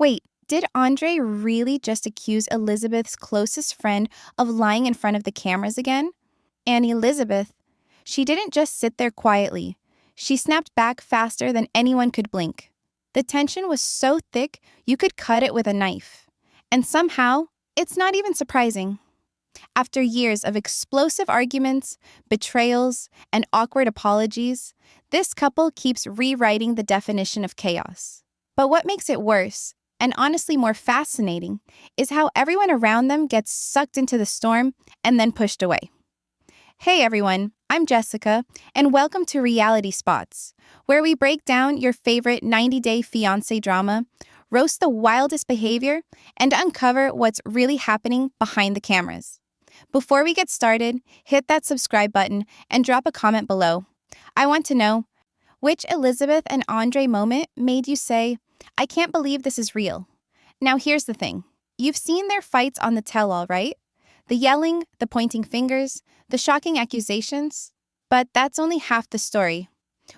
Wait, did Andre really just accuse Elizabeth's closest friend of lying in front of the cameras again? And Elizabeth, she didn't just sit there quietly. She snapped back faster than anyone could blink. The tension was so thick you could cut it with a knife. And somehow, it's not even surprising. After years of explosive arguments, betrayals, and awkward apologies, this couple keeps rewriting the definition of chaos. But what makes it worse, and honestly more fascinating, is how everyone around them gets sucked into the storm and then pushed away. Hey everyone, I'm Jessica, and welcome to Reality Spots, where we break down your favorite 90-day fiancé drama, roast the wildest behavior, and uncover what's really happening behind the cameras. Before we get started, hit that subscribe button and drop a comment below. I want to know, which Elizabeth and Andre moment made you say, I can't believe this is real? Now here's the thing. You've seen their fights on the tell-all, right? The yelling, the pointing fingers, the shocking accusations. But that's only half the story.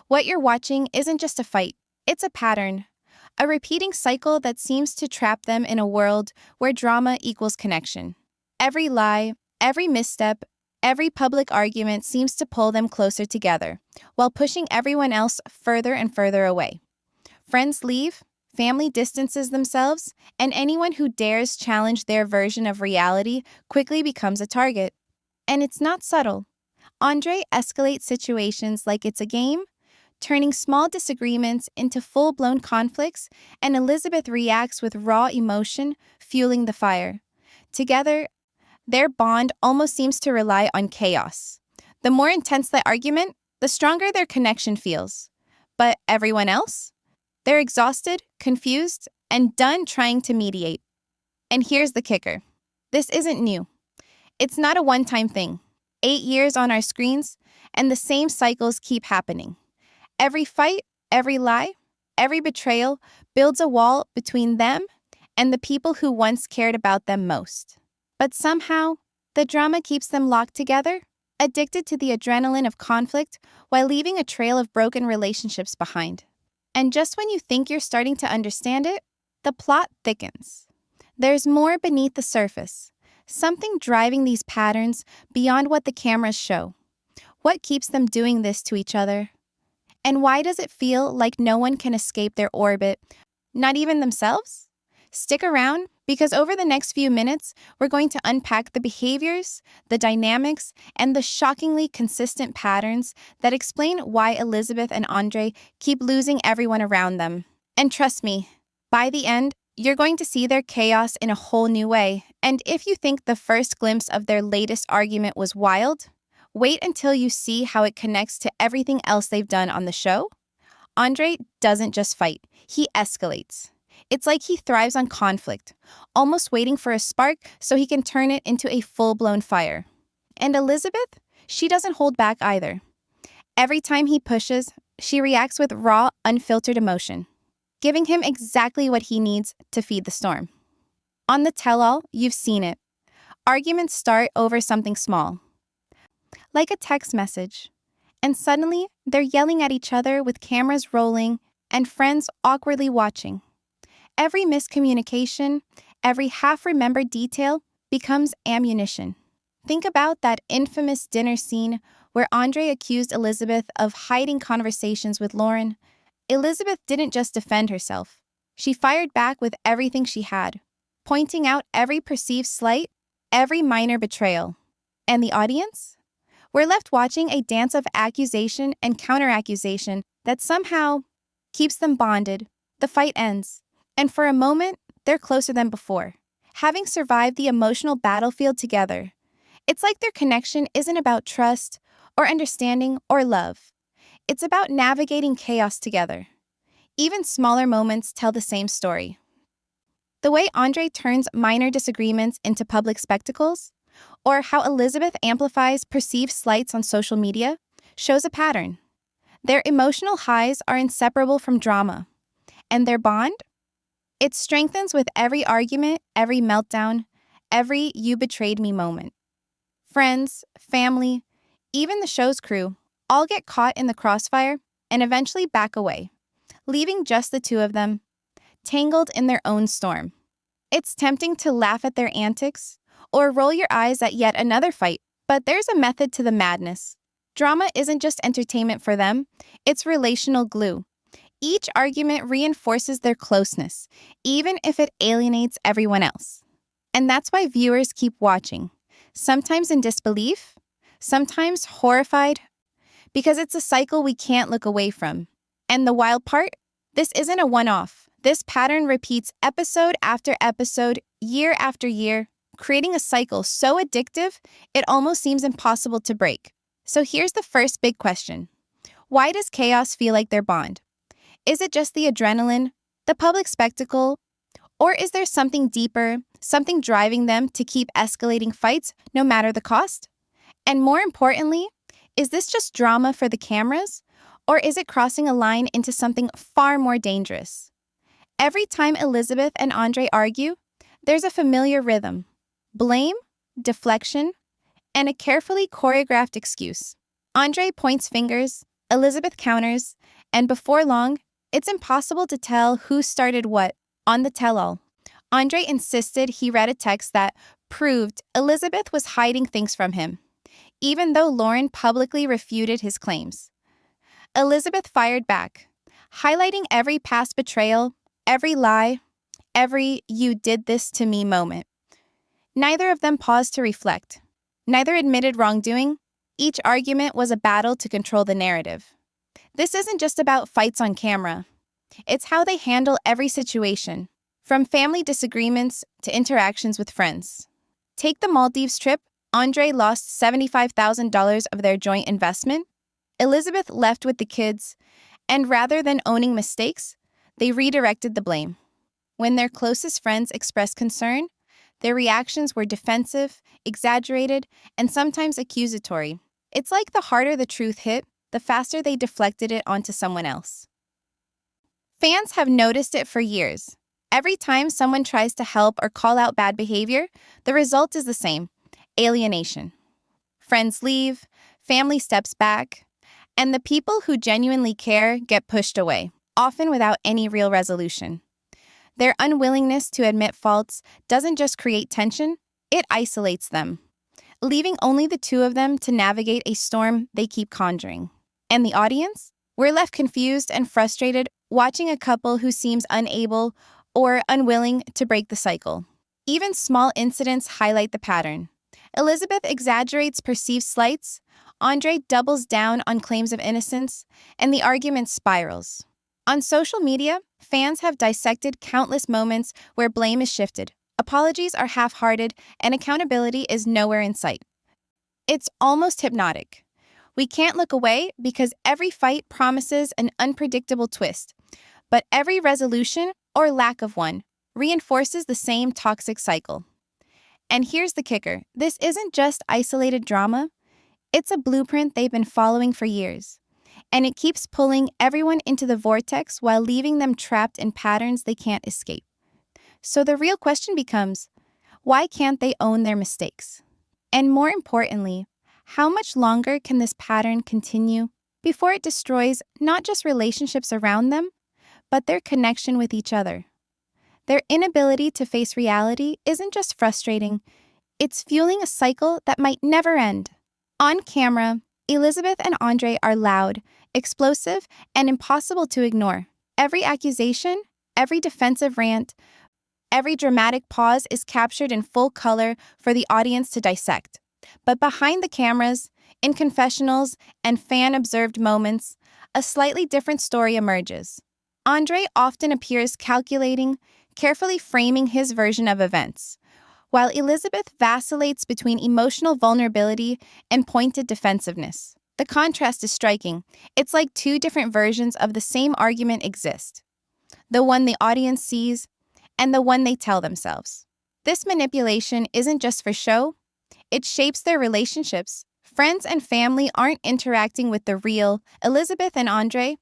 What you're watching isn't just a fight. It's a pattern. A repeating cycle that seems to trap them in a world where drama equals connection. Every lie, every misstep, every public argument seems to pull them closer together, while pushing everyone else further and further away. Friends leave, family distances themselves, and anyone who dares challenge their version of reality quickly becomes a target. And it's not subtle. Andre escalates situations like it's a game, turning small disagreements into full-blown conflicts, and Elizabeth reacts with raw emotion, fueling the fire. Together, their bond almost seems to rely on chaos. The more intense the argument, the stronger their connection feels. But everyone else? They're exhausted, confused, and done trying to mediate. And here's the kicker. This isn't new. It's not a one-time thing. 8 years on our screens, and the same cycles keep happening. Every fight, every lie, every betrayal builds a wall between them and the people who once cared about them most. But somehow, the drama keeps them locked together, addicted to the adrenaline of conflict while leaving a trail of broken relationships behind. And just when you think you're starting to understand it, the plot thickens. There's more beneath the surface, something driving these patterns beyond what the cameras show. What keeps them doing this to each other? And why does it feel like no one can escape their orbit, not even themselves? Stick around, because over the next few minutes, we're going to unpack the behaviors, the dynamics, and the shockingly consistent patterns that explain why Elizabeth and Andre keep losing everyone around them. And trust me, by the end, you're going to see their chaos in a whole new way. And if you think the first glimpse of their latest argument was wild, wait until you see how it connects to everything else they've done on the show. Andre doesn't just fight, he escalates. It's like he thrives on conflict, almost waiting for a spark so he can turn it into a full-blown fire. And Elizabeth, she doesn't hold back either. Every time he pushes, she reacts with raw, unfiltered emotion, giving him exactly what he needs to feed the storm. On the tell-all, you've seen it. Arguments start over something small, like a text message, and suddenly they're yelling at each other with cameras rolling and friends awkwardly watching. Every miscommunication, every half-remembered detail becomes ammunition. Think about that infamous dinner scene where Andre accused Elizabeth of hiding conversations with Lauren. Elizabeth didn't just defend herself. She fired back with everything she had, pointing out every perceived slight, every minor betrayal. And the audience? We're left watching a dance of accusation and counter-accusation that somehow keeps them bonded. The fight ends. And for a moment, they're closer than before, having survived the emotional battlefield together. It's like their connection isn't about trust or understanding or love. It's about navigating chaos together. Even smaller moments tell the same story. The way Andre turns minor disagreements into public spectacles, or how Elizabeth amplifies perceived slights on social media, shows a pattern. Their emotional highs are inseparable from drama, and their bond? It strengthens with every argument, every meltdown, every you betrayed me moment. Friends, family, even the show's crew all get caught in the crossfire and eventually back away, leaving just the two of them. tangled in their own storm. It's tempting to laugh at their antics or roll your eyes at yet another fight, but there's a method to the madness. Drama isn't just entertainment for them, it's relational glue. Each argument reinforces their closeness, even if it alienates everyone else. And that's why viewers keep watching, sometimes in disbelief, sometimes horrified, because it's a cycle we can't look away from. And the wild part? This isn't a one-off. This pattern repeats episode after episode, year after year, creating a cycle so addictive, it almost seems impossible to break. So here's the first big question. Why does chaos feel like their bond? Is it just the adrenaline, the public spectacle, or is there something deeper, something driving them to keep escalating fights no matter the cost? And more importantly, is this just drama for the cameras, or is it crossing a line into something far more dangerous? Every time Elizabeth and Andre argue, there's a familiar rhythm: blame, deflection, and a carefully choreographed excuse. Andre points fingers, Elizabeth counters, and before long, it's impossible to tell who started what on the tell-all. Andre insisted he read a text that proved Elizabeth was hiding things from him, even though Lauren publicly refuted his claims. Elizabeth fired back, highlighting every past betrayal, every lie, every "you did this to me" moment. Neither of them paused to reflect. Neither admitted wrongdoing. Each argument was a battle to control the narrative. This isn't just about fights on camera. It's how they handle every situation, from family disagreements to interactions with friends. Take the Maldives trip. Andre lost $75,000 of their joint investment. Elizabeth left with the kids, and rather than owning mistakes, they redirected the blame. When their closest friends expressed concern, their reactions were defensive, exaggerated, and sometimes accusatory. It's like the harder the truth hit, the faster they deflected it onto someone else. Fans have noticed it for years. Every time someone tries to help or call out bad behavior, the result is the same: alienation. Friends leave, family steps back, and the people who genuinely care get pushed away, often without any real resolution. Their unwillingness to admit faults doesn't just create tension, it isolates them, leaving only the two of them to navigate a storm they keep conjuring. And the audience? We're left confused and frustrated watching a couple who seems unable or unwilling to break the cycle. Even small incidents highlight the pattern. Elizabeth exaggerates perceived slights, Andre doubles down on claims of innocence, and the argument spirals. On social media, fans have dissected countless moments where blame is shifted, apologies are half-hearted, and accountability is nowhere in sight. It's almost hypnotic. We can't look away because every fight promises an unpredictable twist, but every resolution, or lack of one, reinforces the same toxic cycle. And here's the kicker: this isn't just isolated drama, it's a blueprint they've been following for years. And it keeps pulling everyone into the vortex while leaving them trapped in patterns they can't escape. So the real question becomes, why can't they own their mistakes? And more importantly, how much longer can this pattern continue before it destroys not just relationships around them, but their connection with each other? Their inability to face reality isn't just frustrating, it's fueling a cycle that might never end. On camera, Elizabeth and Andre are loud, explosive, and impossible to ignore. Every accusation, every defensive rant, every dramatic pause is captured in full color for the audience to dissect. But behind the cameras, in confessionals and fan-observed moments, a slightly different story emerges. Andre often appears calculating, carefully framing his version of events, while Elizabeth vacillates between emotional vulnerability and pointed defensiveness. The contrast is striking. It's like two different versions of the same argument exist: the one the audience sees and the one they tell themselves. This manipulation isn't just for show, it shapes their relationships. Friends and family aren't interacting with the real Elizabeth and Andre.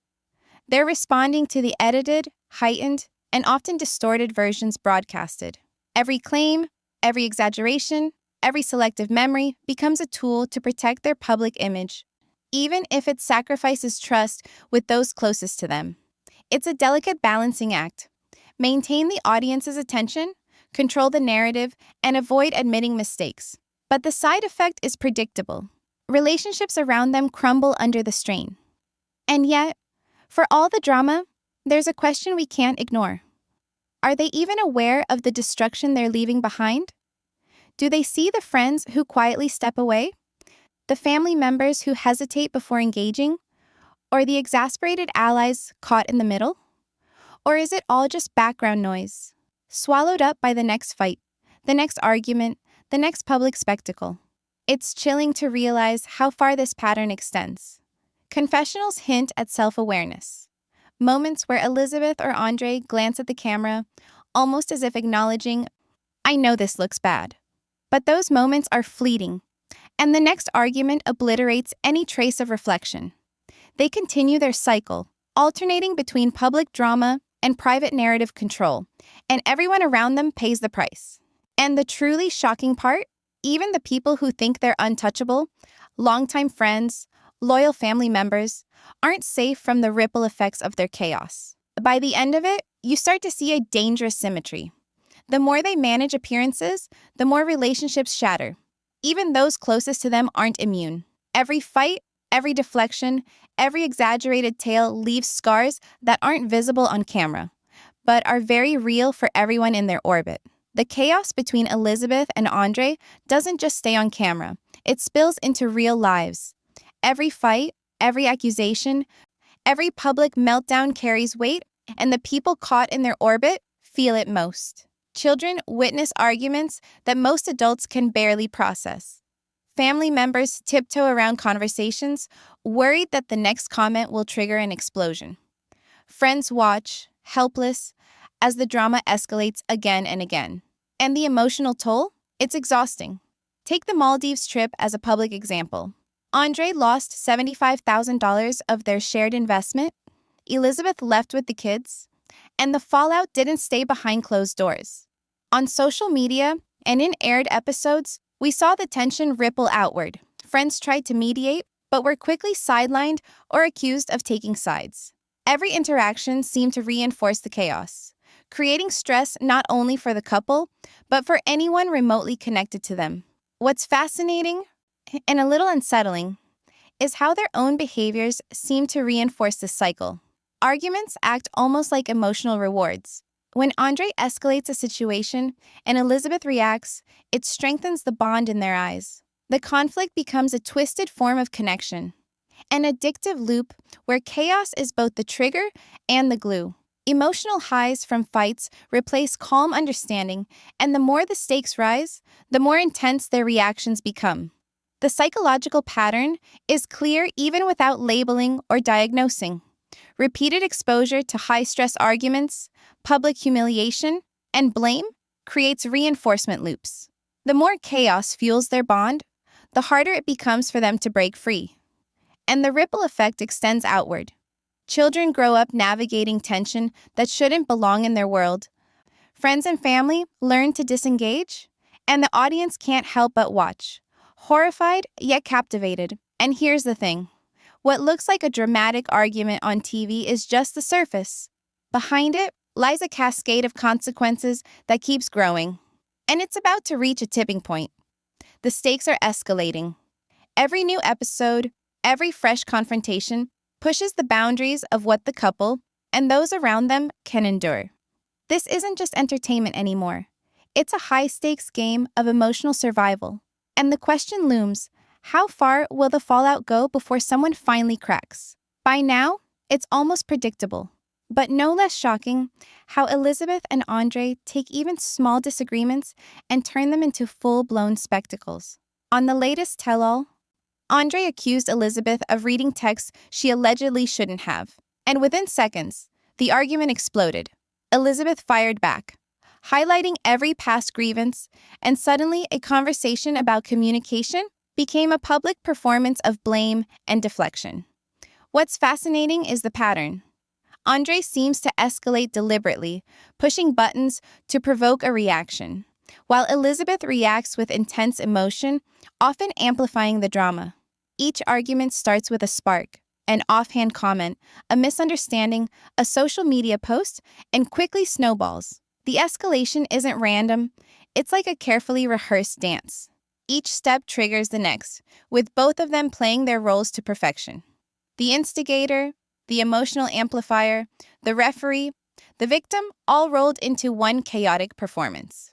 They're responding to the edited, heightened, and often distorted versions broadcasted. Every claim, every exaggeration, every selective memory becomes a tool to protect their public image, even if it sacrifices trust with those closest to them. It's a delicate balancing act, maintain the audience's attention, control the narrative, and avoid admitting mistakes. But the side effect is predictable. Relationships around them crumble under the strain. And yet, for all the drama, there's a question we can't ignore. Are they even aware of the destruction they're leaving behind? Do they see the friends who quietly step away? The family members who hesitate before engaging? Or the exasperated allies caught in the middle? Or is it all just background noise, swallowed up by the next fight, the next argument, the next public spectacle? It's chilling to realize how far this pattern extends. Confessionals hint at self-awareness. Moments where Elizabeth or Andre glance at the camera, almost as if acknowledging, "I know this looks bad." But those moments are fleeting, and the next argument obliterates any trace of reflection. They continue their cycle, alternating between public drama and private narrative control, and everyone around them pays the price. And the truly shocking part, even the people who think they're untouchable, longtime friends, loyal family members, aren't safe from the ripple effects of their chaos. By the end of it, you start to see a dangerous symmetry. The more they manage appearances, the more relationships shatter. Even those closest to them aren't immune. Every fight, every deflection, every exaggerated tale leaves scars that aren't visible on camera, but are very real for everyone in their orbit. The chaos between Elizabeth and Andre doesn't just stay on camera, it spills into real lives. Every fight, every accusation, every public meltdown carries weight, and the people caught in their orbit feel it most. Children witness arguments that most adults can barely process. Family members tiptoe around conversations, worried that the next comment will trigger an explosion. Friends watch, helpless, as the drama escalates again and again. And the emotional toll? It's exhausting. Take the Maldives trip as a public example. Andre lost $75,000 of their shared investment, Elizabeth left with the kids, and the fallout didn't stay behind closed doors. On social media and in aired episodes, we saw the tension ripple outward. Friends tried to mediate, but were quickly sidelined or accused of taking sides. Every interaction seemed to reinforce the chaos, creating stress not only for the couple, but for anyone remotely connected to them. What's fascinating, and a little unsettling, is how their own behaviors seem to reinforce this cycle. Arguments act almost like emotional rewards. When Andre escalates a situation and Elizabeth reacts, it strengthens the bond in their eyes. The conflict becomes a twisted form of connection, an addictive loop where chaos is both the trigger and the glue. Emotional highs from fights replace calm understanding, and the more the stakes rise, the more intense their reactions become. The psychological pattern is clear even without labeling or diagnosing. Repeated exposure to high-stress arguments, public humiliation, and blame creates reinforcement loops. The more chaos fuels their bond, the harder it becomes for them to break free. And the ripple effect extends outward. Children grow up navigating tension that shouldn't belong in their world. Friends and family learn to disengage, and the audience can't help but watch, horrified yet captivated. And here's the thing. What looks like a dramatic argument on TV is just the surface. Behind it lies a cascade of consequences that keeps growing. And it's about to reach a tipping point. The stakes are escalating. Every new episode, every fresh confrontation pushes the boundaries of what the couple and those around them can endure. This isn't just entertainment anymore. It's a high-stakes game of emotional survival. And the question looms, how far will the fallout go before someone finally cracks? By now, it's almost predictable, but no less shocking how Elizabeth and Andre take even small disagreements and turn them into full-blown spectacles. On the latest tell-all, Andre accused Elizabeth of reading texts she allegedly shouldn't have, and within seconds, the argument exploded. Elizabeth fired back, highlighting every past grievance, and suddenly a conversation about communication became a public performance of blame and deflection. What's fascinating is the pattern. Andre seems to escalate deliberately, pushing buttons to provoke a reaction, while Elizabeth reacts with intense emotion, often amplifying the drama. Each argument starts with a spark, An offhand comment, a misunderstanding, a social media post, and quickly snowballs. The escalation isn't random, it's like a carefully rehearsed dance. Each step triggers the next, with both of them playing their roles to perfection. The instigator, the emotional amplifier, the referee, the victim, all rolled into one chaotic performance.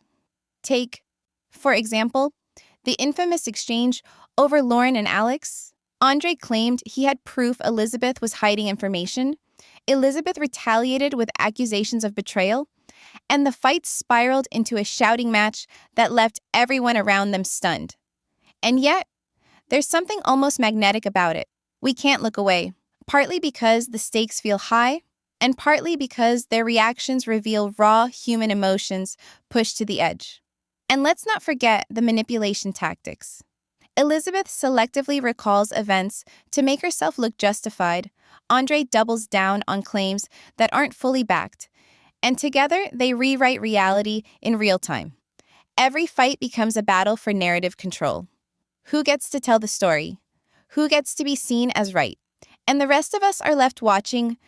Take, for example, the infamous exchange over Lauren and Alex. Andre claimed he had proof Elizabeth was hiding information. Elizabeth retaliated with accusations of betrayal, and the fight spiraled into a shouting match that left everyone around them stunned. And yet, there's something almost magnetic about it. We can't look away, partly because the stakes feel high, and partly because their reactions reveal raw human emotions pushed to the edge. And let's not forget the manipulation tactics. Elizabeth selectively recalls events to make herself look justified. Andre doubles down on claims that aren't fully backed, and together they rewrite reality in real time. Every fight becomes a battle for narrative control. Who gets to tell the story? Who gets to be seen as right? And the rest of us are left watching,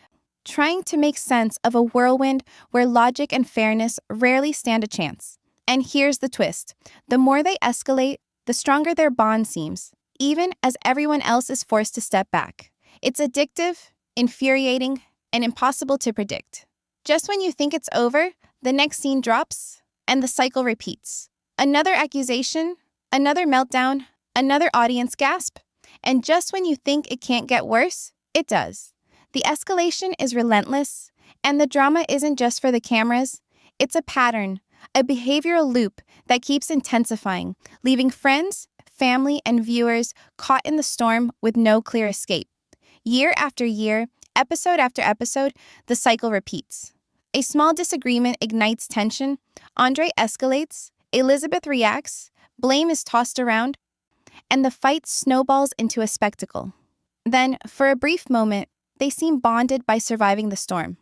trying to make sense of a whirlwind where logic and fairness rarely stand a chance. And here's the twist. The more they escalate, the stronger their bond seems, even as everyone else is forced to step back. It's addictive, infuriating, and impossible to predict. Just when you think it's over, the next scene drops, and the cycle repeats. Another accusation, another meltdown, another audience gasp, and just when you think it can't get worse, it does. The escalation is relentless, and the drama isn't just for the cameras. It's a pattern, a behavioral loop that keeps intensifying, leaving friends, family, and viewers caught in the storm with no clear escape. Year after year, episode after episode, the cycle repeats. A small disagreement ignites tension, Andre escalates, Elizabeth reacts, blame is tossed around, and the fight snowballs into a spectacle. Then, for a brief moment, they seem bonded by surviving the storm.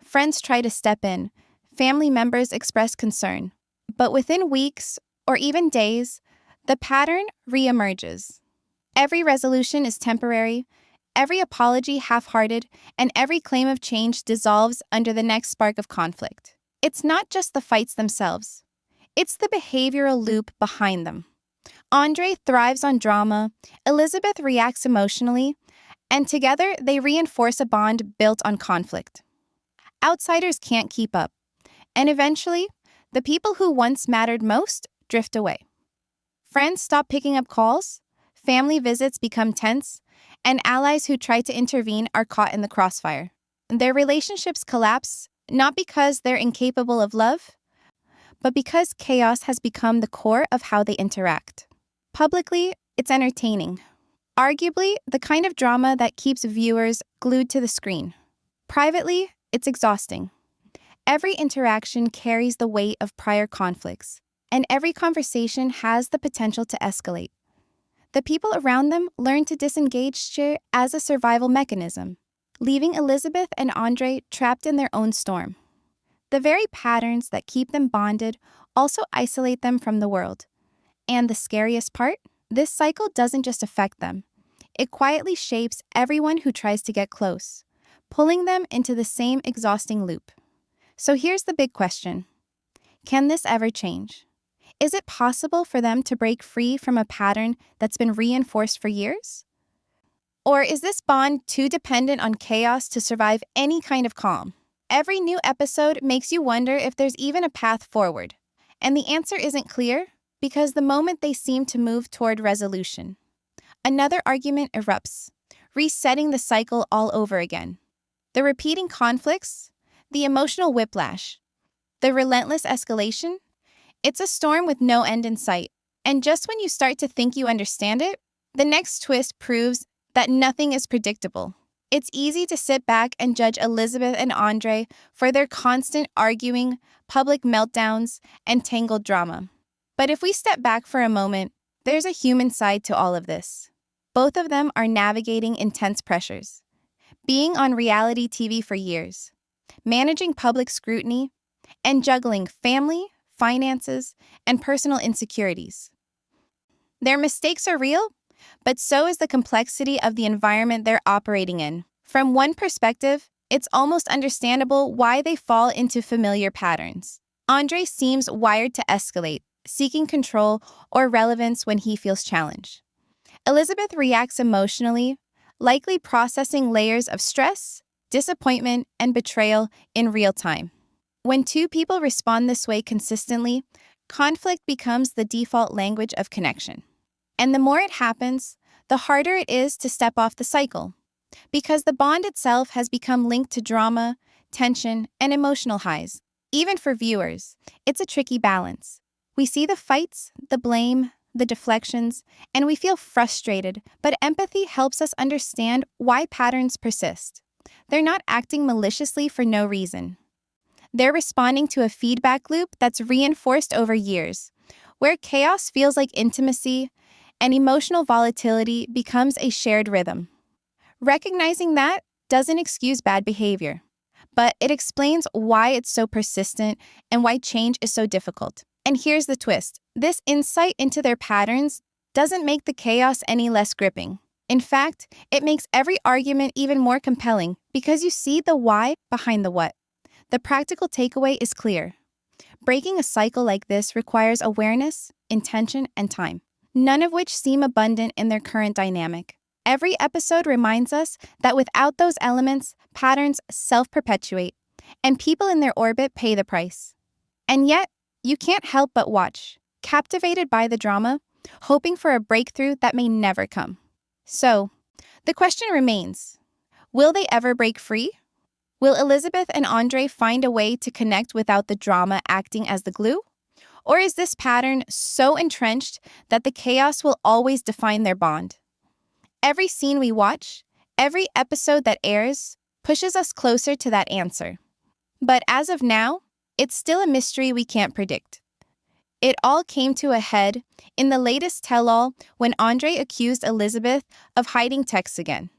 Friends try to step in, family members express concern, but within weeks or even days, the pattern reemerges. Every resolution is temporary, every apology half-hearted, and every claim of change dissolves under the next spark of conflict. It's not just the fights themselves, it's the behavioral loop behind them. Andre thrives on drama, Elizabeth reacts emotionally, and together they reinforce a bond built on conflict. Outsiders can't keep up, and eventually, the people who once mattered most drift away. Friends stop picking up calls, family visits become tense, and allies who try to intervene are caught in the crossfire. Their relationships collapse not because they're incapable of love, but because chaos has become the core of how they interact. Publicly, it's entertaining. Arguably, the kind of drama that keeps viewers glued to the screen. Privately, it's exhausting. Every interaction carries the weight of prior conflicts, and every conversation has the potential to escalate. The people around them learn to disengage as a survival mechanism, leaving Elizabeth and Andre trapped in their own storm. The very patterns that keep them bonded also isolate them from the world. And the scariest part? This cycle doesn't just affect them. It quietly shapes everyone who tries to get close, pulling them into the same exhausting loop. So here's the big question. Can this ever change? Is it possible for them to break free from a pattern that's been reinforced for years? Or is this bond too dependent on chaos to survive any kind of calm? Every new episode makes you wonder if there's even a path forward. And the answer isn't clear because the moment they seem to move toward resolution, another argument erupts, resetting the cycle all over again. The repeating conflicts, the emotional whiplash, the relentless escalation, it's a storm with no end in sight. And just when you start to think you understand it, the next twist proves that nothing is predictable. It's easy to sit back and judge Elizabeth and Andre for their constant arguing, public meltdowns, and tangled drama. But if we step back for a moment, there's a human side to all of this. Both of them are navigating intense pressures. Being on reality TV for years, managing public scrutiny, and juggling family, finances, and personal insecurities. Their mistakes are real, But so is the complexity of the environment they're operating in. From one perspective, it's almost understandable why they fall into familiar patterns. Andre seems wired to escalate, seeking control or relevance when he feels challenged. Elizabeth reacts emotionally, likely processing layers of stress, disappointment, and betrayal in real time. When two people respond this way consistently, conflict becomes the default language of connection. And the more it happens, the harder it is to step off the cycle, because the bond itself has become linked to drama, tension, and emotional highs. Even for viewers, it's a tricky balance. We see the fights, the blame, the deflections, and we feel frustrated, but empathy helps us understand why patterns persist. They're not acting maliciously for no reason. They're responding to a feedback loop that's reinforced over years, where chaos feels like intimacy and emotional volatility becomes a shared rhythm. Recognizing that doesn't excuse bad behavior, but it explains why it's so persistent and why change is so difficult. And here's the twist. This insight into their patterns doesn't make the chaos any less gripping. In fact, it makes every argument even more compelling because you see the why behind the what. The practical takeaway is clear. Breaking a cycle like this requires awareness, intention, and time, none of which seem abundant in their current dynamic. Every episode reminds us that without those elements, patterns self-perpetuate, and people in their orbit pay the price. And yet, you can't help but watch, captivated by the drama, hoping for a breakthrough that may never come. So, the question remains, will they ever break free? Will Elizabeth and Andre find a way to connect without the drama acting as the glue? Or is this pattern so entrenched that the chaos will always define their bond? Every scene we watch, every episode that airs, pushes us closer to that answer. But as of now, it's still a mystery we can't predict. It all came to a head in the latest tell-all when Andre accused Elizabeth of hiding texts again.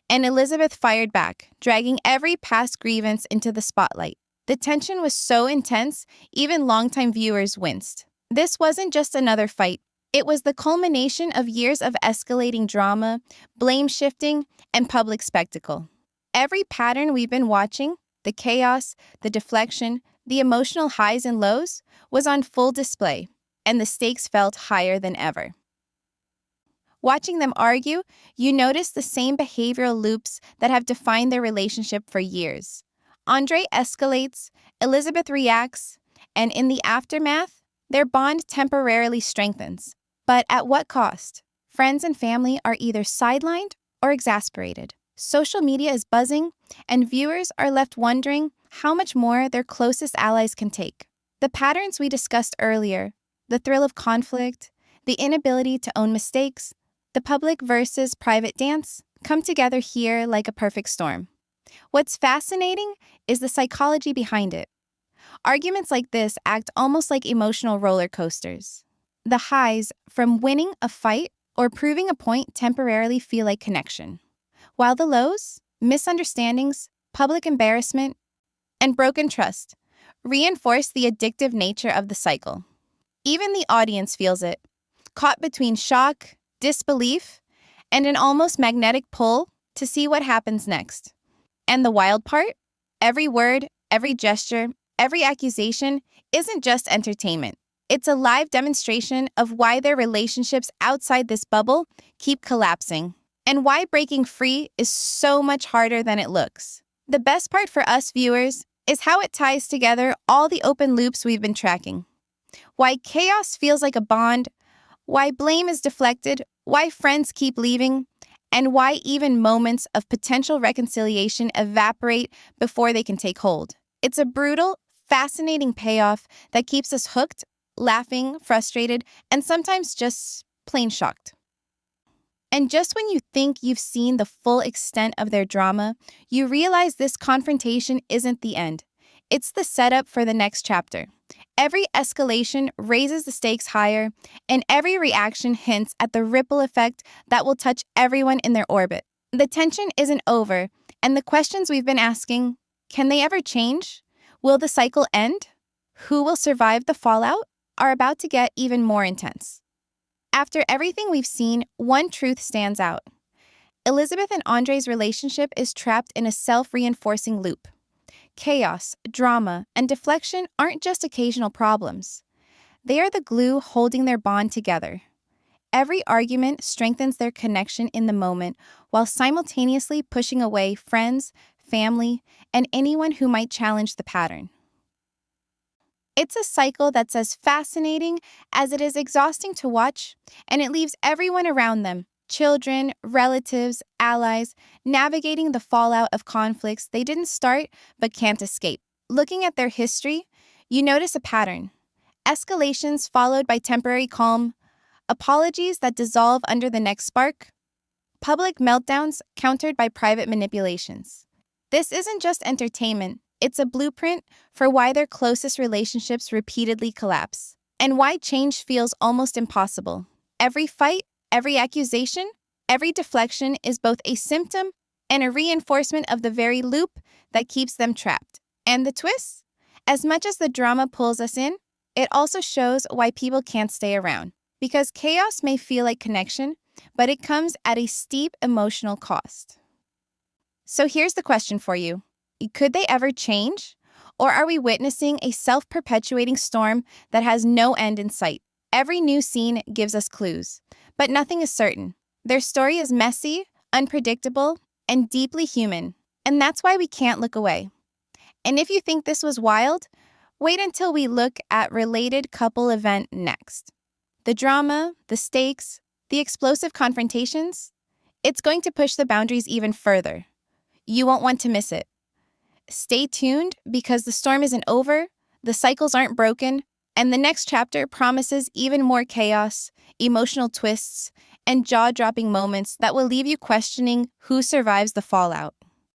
And Elizabeth fired back, dragging every past grievance into the spotlight. The tension was so intense, even longtime viewers winced. This wasn't just another fight. It was the culmination of years of escalating drama, blame shifting, and public spectacle. Every pattern we've been watching, the chaos, the deflection, the emotional highs and lows, was on full display, and the stakes felt higher than ever. Watching them argue, you notice the same behavioral loops that have defined their relationship for years. Andre escalates, Elizabeth reacts, and in the aftermath, their bond temporarily strengthens. But at what cost? Friends and family are either sidelined or exasperated. Social media is buzzing, and viewers are left wondering how much more their closest allies can take. The patterns we discussed earlier, the thrill of conflict, the inability to own mistakes, the public versus private dance, come together here like a perfect storm. What's fascinating is the psychology behind it. Arguments like this act almost like emotional roller coasters. The highs from winning a fight or proving a point temporarily feel like connection, while the lows, misunderstandings, public embarrassment, and broken trust reinforce the addictive nature of the cycle. Even the audience feels it, caught between shock, disbelief, and an almost magnetic pull to see what happens next. And the wild part? Every word, every gesture, every accusation isn't just entertainment. It's a live demonstration of why their relationships outside this bubble keep collapsing, and why breaking free is so much harder than it looks. The best part for us viewers is how it ties together all the open loops we've been tracking. Why chaos feels like a bond, why blame is deflected, why friends keep leaving, and why even moments of potential reconciliation evaporate before they can take hold. It's a brutal, fascinating payoff that keeps us hooked, laughing, frustrated, and sometimes just plain shocked. And just when you think you've seen the full extent of their drama, you realize this confrontation isn't the end. It's the setup for the next chapter. Every escalation raises the stakes higher, and every reaction hints at the ripple effect that will touch everyone in their orbit. The tension isn't over, and the questions we've been asking, can they ever change? Will the cycle end? Who will survive the fallout? Are about to get even more intense. After everything we've seen, one truth stands out. Elizabeth and Andre's relationship is trapped in a self-reinforcing loop. Chaos, drama, and deflection aren't just occasional problems. They are the glue holding their bond together. Every argument strengthens their connection in the moment while simultaneously pushing away friends, family, and anyone who might challenge the pattern. It's a cycle that's as fascinating as it is exhausting to watch, and it leaves everyone around them, children, relatives, allies, navigating the fallout of conflicts they didn't start but can't escape. Looking at their history, you notice a pattern. Escalations followed by temporary calm, apologies that dissolve under the next spark, public meltdowns countered by private manipulations. This isn't just entertainment, it's a blueprint for why their closest relationships repeatedly collapse, and why change feels almost impossible. Every fight, every accusation, every deflection is both a symptom and a reinforcement of the very loop that keeps them trapped. And the twist? As much as the drama pulls us in, it also shows why people can't stay around. Because chaos may feel like connection, but it comes at a steep emotional cost. So here's the question for you. Could they ever change? Or are we witnessing a self-perpetuating storm that has no end in sight? Every new scene gives us clues, but nothing is certain. Their story is messy, unpredictable, and deeply human, and that's why we can't look away. And if you think this was wild, wait until we look at related couple event next. The drama, the stakes, the explosive confrontations, it's going to push the boundaries even further. You won't want to miss it. Stay tuned because the storm isn't over, the cycles aren't broken, and the next chapter promises even more chaos, emotional twists, and jaw-dropping moments that will leave you questioning who survives the fallout.